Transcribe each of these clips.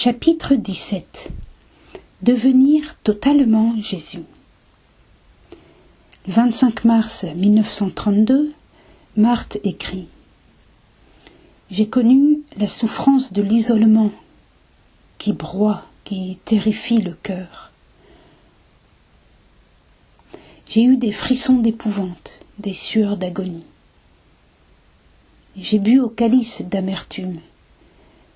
Chapitre 17. Devenir totalement Jésus. Le 25 mars 1932, Marthe écrit : J'ai connu la souffrance de l'isolement qui broie, qui terrifie le cœur. J'ai eu des frissons d'épouvante, des sueurs d'agonie. J'ai bu au calice d'amertume.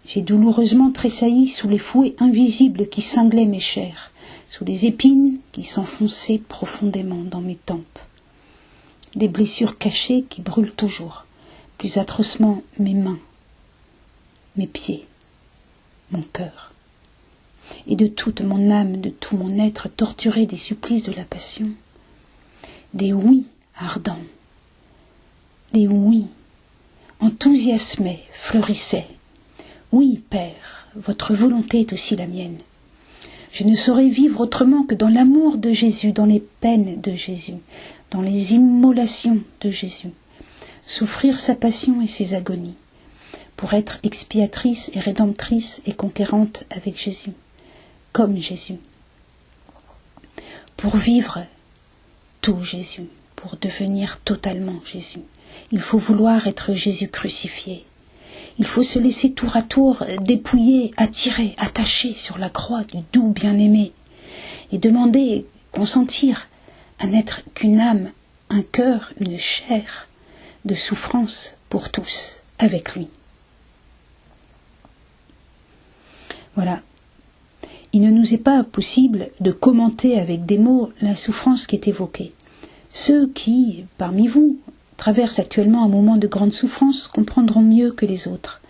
J'ai douloureusement tressailli sous les fouets invisibles qui cinglaient mes chairs, sous les épines qui s'enfonçaient profondément dans mes tempes. Les blessures cachées qui brûlent toujours, plus atrocement mes mains, mes pieds, mon cœur. Et de toute mon âme, de tout mon être torturé des supplices de la passion. Des oui ardents, des oui enthousiasmés, fleurissaient. Oui, Père, votre volonté est aussi la mienne. Je ne saurais vivre autrement que dans l'amour de Jésus, dans les peines de Jésus, dans les immolations de Jésus, souffrir sa passion et ses agonies, pour être expiatrice et rédemptrice et conquérante avec Jésus, comme Jésus, pour vivre tout Jésus, pour devenir totalement Jésus. Il faut vouloir être Jésus crucifié. Il faut se laisser tour à tour dépouiller, attirer, attacher sur la croix du doux bien-aimé et demander, consentir à n'être qu'une âme, un cœur, une chair de souffrance pour tous avec lui. Voilà. Il ne nous est pas possible de commenter avec des mots la souffrance qui est évoquée. Ceux qui, parmi vous, traversent actuellement un moment de grande souffrance comprendront mieux que les autres.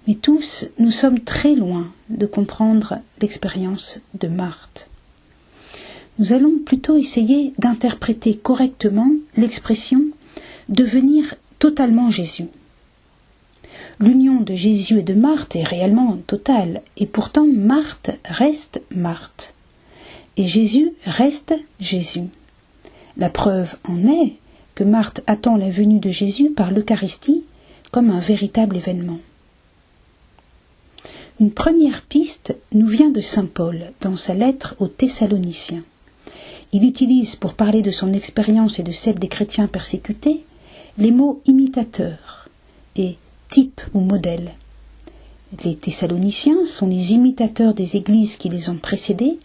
Mais tous, nous sommes très loin de comprendre l'expérience de Marthe. Nous allons plutôt essayer d'interpréter correctement l'expression « devenir totalement Jésus ». L'union de Jésus et de Marthe est réellement totale, et pourtant Marthe reste Marthe, et Jésus reste Jésus. La preuve en est que Marthe attend la venue de Jésus par l'Eucharistie comme un véritable événement. Une première piste nous vient de saint Paul dans sa lettre aux Thessaloniciens. Il utilise pour parler de son expérience et de celle des chrétiens persécutés les mots imitateur et type ou modèle. Les Thessaloniciens sont les imitateurs des églises qui les ont précédés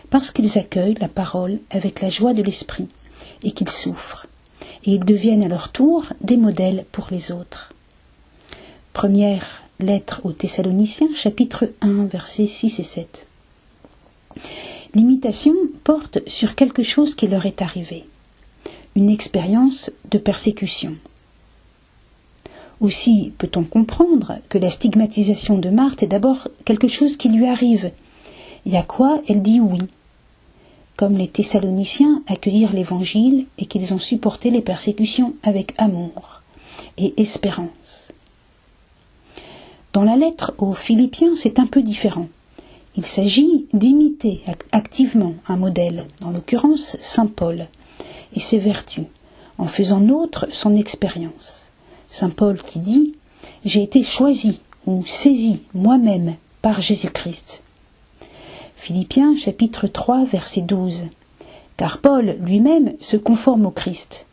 parce qu'ils accueillent la parole avec la joie de l'esprit et qu'ils souffrent. Et ils deviennent à leur tour des modèles pour les autres. Première lettre aux Thessaloniciens, chapitre 1, versets 6 et 7. L'imitation porte sur quelque chose qui leur est arrivé, une expérience de persécution. Aussi peut-on comprendre que la stigmatisation de Marthe est d'abord quelque chose qui lui arrive, et à quoi elle dit oui. Comme les Thessaloniciens accueillirent l'Évangile et qu'ils ont supporté les persécutions avec amour et espérance. Dans la lettre aux Philippiens, c'est un peu différent. Il s'agit d'imiter activement un modèle, en l'occurrence saint Paul, et ses vertus, en faisant nôtre son expérience. Saint Paul qui dit « J'ai été choisi ou saisi moi-même par Jésus-Christ ». Philippiens chapitre 3 verset 12. Car Paul lui-même se conforme au Christ.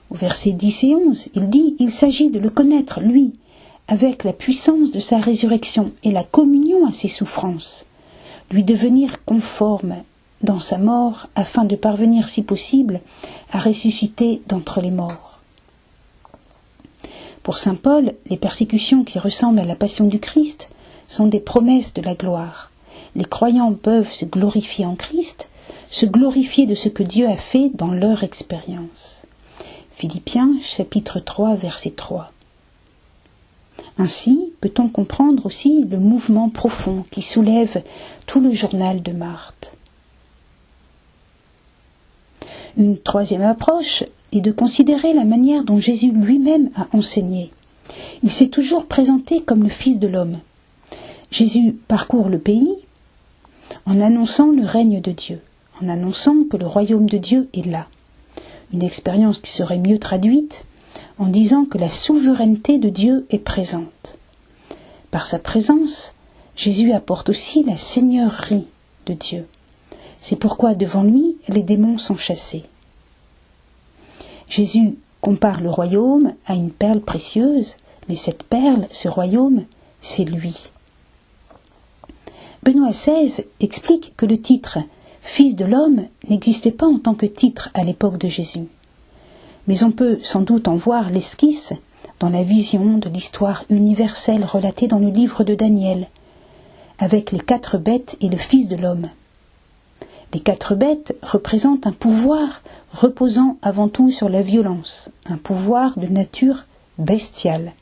Au verset 10 et 11, il dit « Il s'agit de le connaître, lui, avec la puissance de sa résurrection et la communion à ses souffrances, lui devenir conforme dans sa mort afin de parvenir, si possible, à ressusciter d'entre les morts. » Pour saint Paul, les persécutions qui ressemblent à la passion du Christ sont des promesses de la gloire. Les croyants peuvent se glorifier en Christ, se glorifier de ce que Dieu a fait dans leur expérience. Philippiens chapitre 3 verset 3. Ainsi peut-on comprendre aussi le mouvement profond qui soulève tout le journal de Marthe. Une troisième approche est de considérer la manière dont Jésus lui-même a enseigné. Il s'est toujours présenté comme le Fils de l'homme. Jésus parcourt le pays en annonçant le règne de Dieu, en annonçant que le royaume de Dieu est là. Une expérience qui serait mieux traduite en disant que la souveraineté de Dieu est présente. Par sa présence, Jésus apporte aussi la seigneurie de Dieu. C'est pourquoi devant lui, les démons sont chassés. Jésus compare le royaume à une perle précieuse, mais cette perle, ce royaume, c'est lui. Benoît XVI explique que le titre « Fils de l'homme » n'existait pas en tant que titre à l'époque de Jésus. Mais on peut sans doute en voir l'esquisse dans la vision de l'histoire universelle relatée dans le livre de Daniel, avec les 4 bêtes et le Fils de l'homme. Les 4 bêtes représentent un pouvoir reposant avant tout sur la violence, un pouvoir de nature bestiale.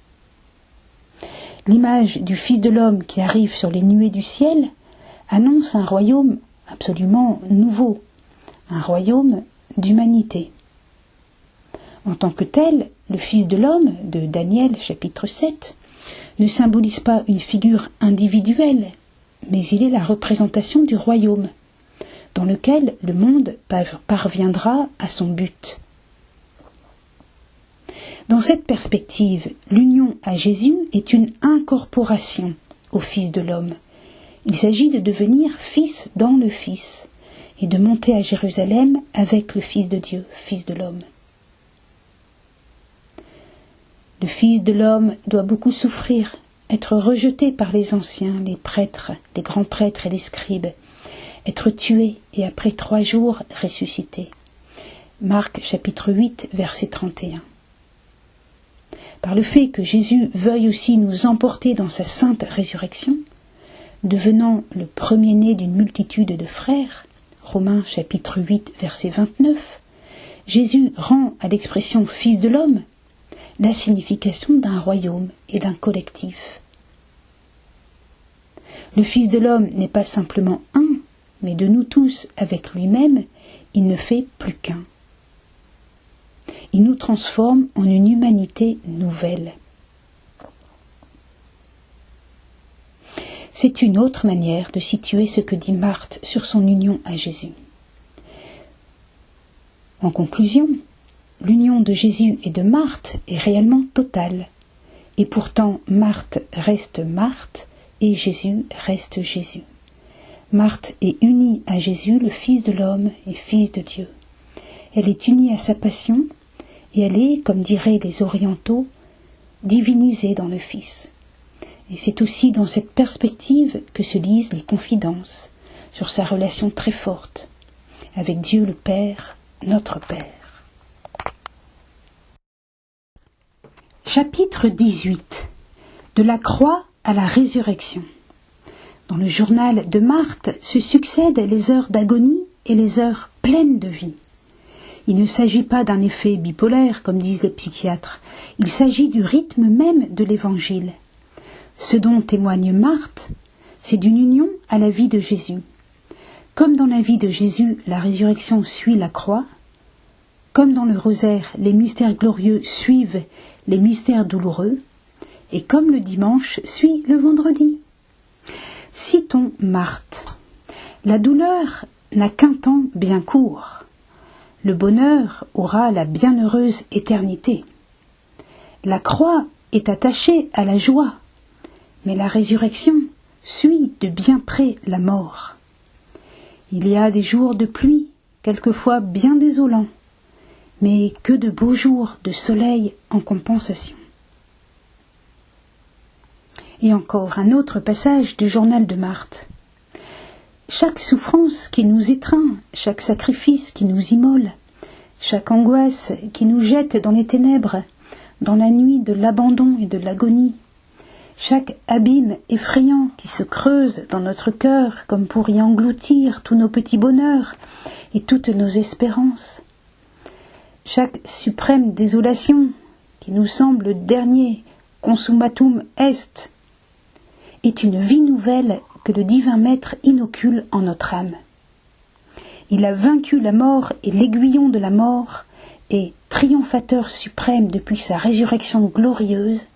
L'image du Fils de l'homme qui arrive sur les nuées du ciel annonce un royaume absolument nouveau, un royaume d'humanité. En tant que tel, le Fils de l'homme de Daniel chapitre 7 ne symbolise pas une figure individuelle, mais il est la représentation du royaume, dans lequel le monde parviendra à son but. Dans cette perspective, l'union à Jésus est une incorporation au Fils de l'homme. Il s'agit de devenir fils dans le Fils et de monter à Jérusalem avec le Fils de Dieu, Fils de l'homme. Le Fils de l'homme doit beaucoup souffrir, être rejeté par les anciens, les prêtres, les grands prêtres et les scribes, être tué et après 3 jours ressuscité. Marc chapitre 8 verset 31. Par le fait que Jésus veuille aussi nous emporter dans sa sainte résurrection, devenant le premier-né d'une multitude de frères, Romains chapitre 8 verset 29, Jésus rend à l'expression Fils de l'homme la signification d'un royaume et d'un collectif. Le Fils de l'homme n'est pas simplement un, mais de nous tous avec lui-même, il ne fait plus qu'un. Il nous transforme en une humanité nouvelle. C'est une autre manière de situer ce que dit Marthe sur son union à Jésus. En conclusion, l'union de Jésus et de Marthe est réellement totale. Et pourtant, Marthe reste Marthe et Jésus reste Jésus. Marthe est unie à Jésus, le Fils de l'homme et Fils de Dieu. Elle est unie à sa passion et elle est, comme diraient les orientaux, divinisée dans le Fils. Et c'est aussi dans cette perspective que se lisent les confidences sur sa relation très forte avec Dieu le Père, notre Père. Chapitre 18. De la croix à la résurrection. Dans le journal de Marthe se succèdent les heures d'agonie et les heures pleines de vie. Il ne s'agit pas d'un effet bipolaire, comme disent les psychiatres. Il s'agit du rythme même de l'Évangile. Ce dont témoigne Marthe, c'est d'une union à la vie de Jésus. Comme dans la vie de Jésus, la résurrection suit la croix, comme dans le rosaire, les mystères glorieux suivent les mystères douloureux, et comme le dimanche suit le vendredi. Citons Marthe. La douleur n'a qu'un temps bien court. Le bonheur aura la bienheureuse éternité. La croix est attachée à la joie, mais la résurrection suit de bien près la mort. Il y a des jours de pluie, quelquefois bien désolants, mais que de beaux jours de soleil en compensation. Et encore un autre passage du journal de Marthe. Chaque souffrance qui nous étreint, chaque sacrifice qui nous immole, chaque angoisse qui nous jette dans les ténèbres, dans la nuit de l'abandon et de l'agonie, chaque abîme effrayant qui se creuse dans notre cœur comme pour y engloutir tous nos petits bonheurs et toutes nos espérances, chaque suprême désolation qui nous semble le dernier consummatum est une vie nouvelle que le divin Maître inocule en notre âme. Il a vaincu la mort et l'aiguillon de la mort, et, triomphateur suprême depuis sa résurrection glorieuse,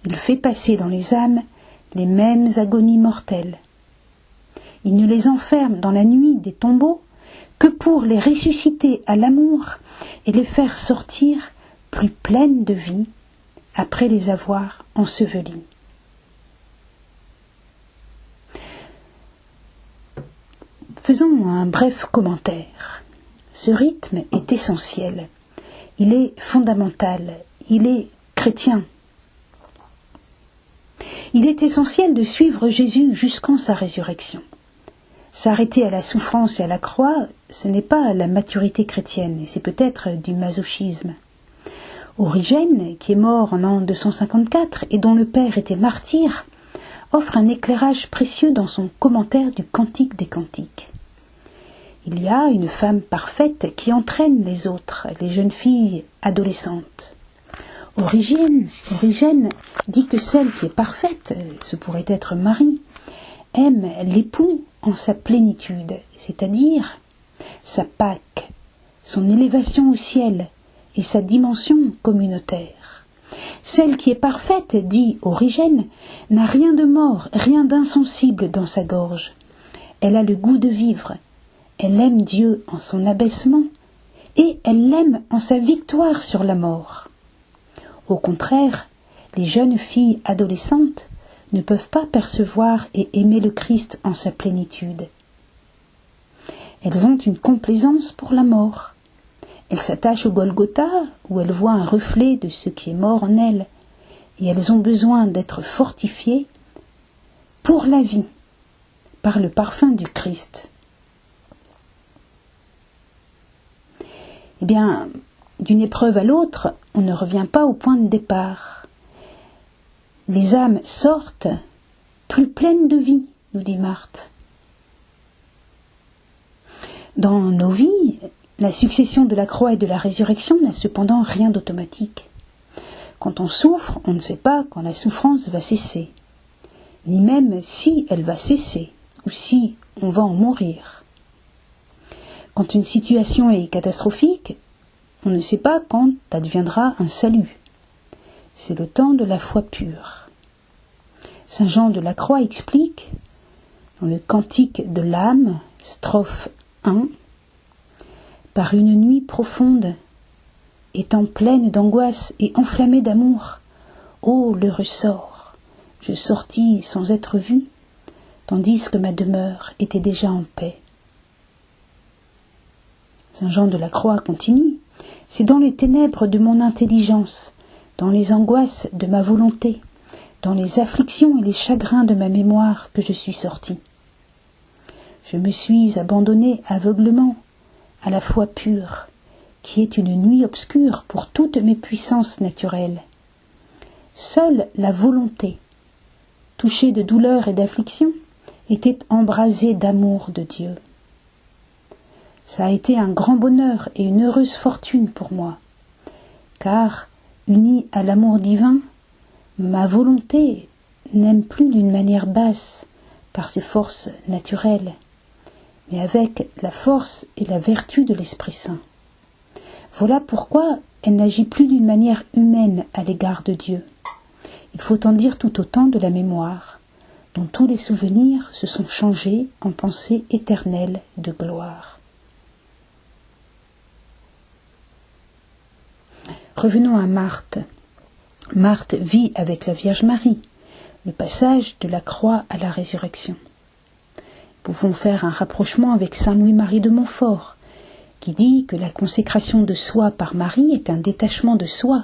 il fait passer dans les âmes les mêmes agonies mortelles. Il ne les enferme dans la nuit des tombeaux que pour les ressusciter à l'amour et les faire sortir plus pleines de vie après les avoir ensevelies. Faisons un bref commentaire. Ce rythme est essentiel, il est fondamental, il est chrétien. Il est essentiel de suivre Jésus jusqu'en sa résurrection. S'arrêter à la souffrance et à la croix, ce n'est pas la maturité chrétienne, et c'est peut-être du masochisme. Origène, qui est mort en l'an 254 et dont le père était martyr, offre un éclairage précieux dans son commentaire du Cantique des Cantiques. Il y a une femme parfaite qui entraîne les autres, les jeunes filles adolescentes. Origène dit que celle qui est parfaite, ce pourrait être Marie, aime l'époux en sa plénitude, c'est-à-dire sa Pâque, son élévation au ciel et sa dimension communautaire. Celle qui est parfaite, dit Origène, n'a rien de mort, rien d'insensible dans sa gorge. Elle a le goût de vivre, elle aime Dieu en son abaissement et elle l'aime en sa victoire sur la mort. Au contraire, les jeunes filles adolescentes ne peuvent pas percevoir et aimer le Christ en sa plénitude. Elles ont une complaisance pour la mort. Elles s'attachent au Golgotha, où elles voient un reflet de ce qui est mort en elles, et elles ont besoin d'être fortifiées pour la vie, par le parfum du Christ. Eh bien, d'une épreuve à l'autre, on ne revient pas au point de départ. Les âmes sortent plus pleines de vie, nous dit Marthe. Dans nos vies, la succession de la croix et de la résurrection n'a cependant rien d'automatique. Quand on souffre, on ne sait pas quand la souffrance va cesser, ni même si elle va cesser, ou si on va en mourir. Quand une situation est catastrophique, on ne sait pas quand adviendra un salut. C'est le temps de la foi pure. Saint Jean de la Croix explique, dans le Cantique de l'âme, strophe 1, « Par une nuit profonde, étant pleine d'angoisse et enflammée d'amour, ô l'heureux sort, je sortis sans être vu, tandis que ma demeure était déjà en paix. » Saint Jean de la Croix continue, « C'est dans les ténèbres de mon intelligence, dans les angoisses de ma volonté, dans les afflictions et les chagrins de ma mémoire que je suis sorti. Je me suis abandonné aveuglement à la foi pure, qui est une nuit obscure pour toutes mes puissances naturelles. Seule la volonté, touchée de douleur et d'affliction, était embrasée d'amour de Dieu. Ça a été un grand bonheur et une heureuse fortune pour moi, car, unie à l'amour divin, ma volonté n'aime plus d'une manière basse par ses forces naturelles, mais avec la force et la vertu de l'Esprit Saint. Voilà pourquoi elle n'agit plus d'une manière humaine à l'égard de Dieu. Il faut en dire tout autant de la mémoire, dont tous les souvenirs se sont changés en pensées éternelles de gloire. Revenons à Marthe. Marthe vit avec la Vierge Marie, le passage de la croix à la résurrection. Nous pouvons faire un rapprochement avec saint Louis-Marie de Montfort, qui dit que la consécration de soi par Marie est un détachement de soi,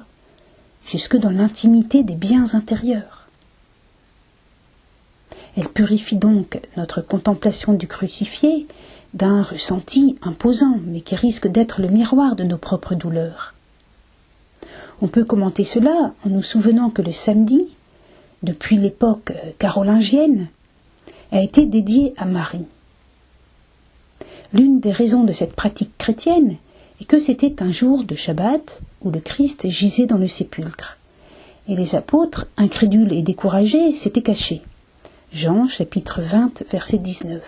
jusque dans l'intimité des biens intérieurs. Elle purifie donc notre contemplation du crucifié d'un ressenti imposant, mais qui risque d'être le miroir de nos propres douleurs. On peut commenter cela en nous souvenant que le samedi, depuis l'époque carolingienne, a été dédié à Marie. L'une des raisons de cette pratique chrétienne est que c'était un jour de Shabbat où le Christ gisait dans le sépulcre, et les apôtres, incrédules et découragés, s'étaient cachés. Jean, chapitre 20, verset 19.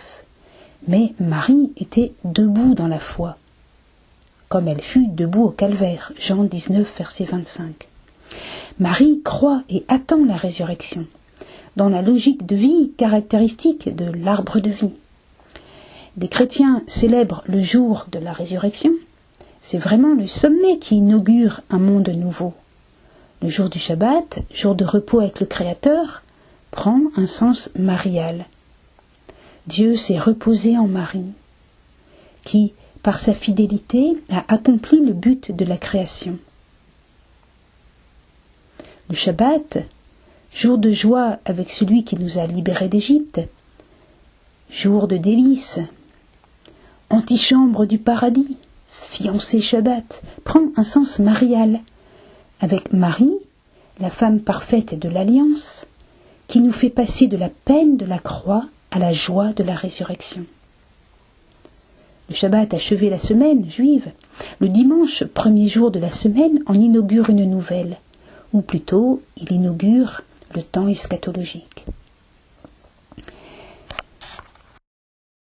Mais Marie était debout dans la foi, comme elle fut debout au calvaire. Jean 19, verset 25. Marie croit et attend la résurrection, dans la logique de vie caractéristique de l'arbre de vie. Les chrétiens célèbrent le jour de la résurrection. C'est vraiment le sommet qui inaugure un monde nouveau. Le jour du Shabbat, jour de repos avec le Créateur, prend un sens marial. Dieu s'est reposé en Marie, qui, par sa fidélité, a accompli le but de la création. Le Shabbat, jour de joie avec celui qui nous a libérés d'Égypte, jour de délices, antichambre du paradis, fiancé Shabbat, prend un sens marial, avec Marie, la femme parfaite de l'Alliance, qui nous fait passer de la peine de la croix à la joie de la résurrection. Le Shabbat achevait la semaine juive. Le dimanche, premier jour de la semaine, en inaugure une nouvelle, ou plutôt, il inaugure le temps eschatologique.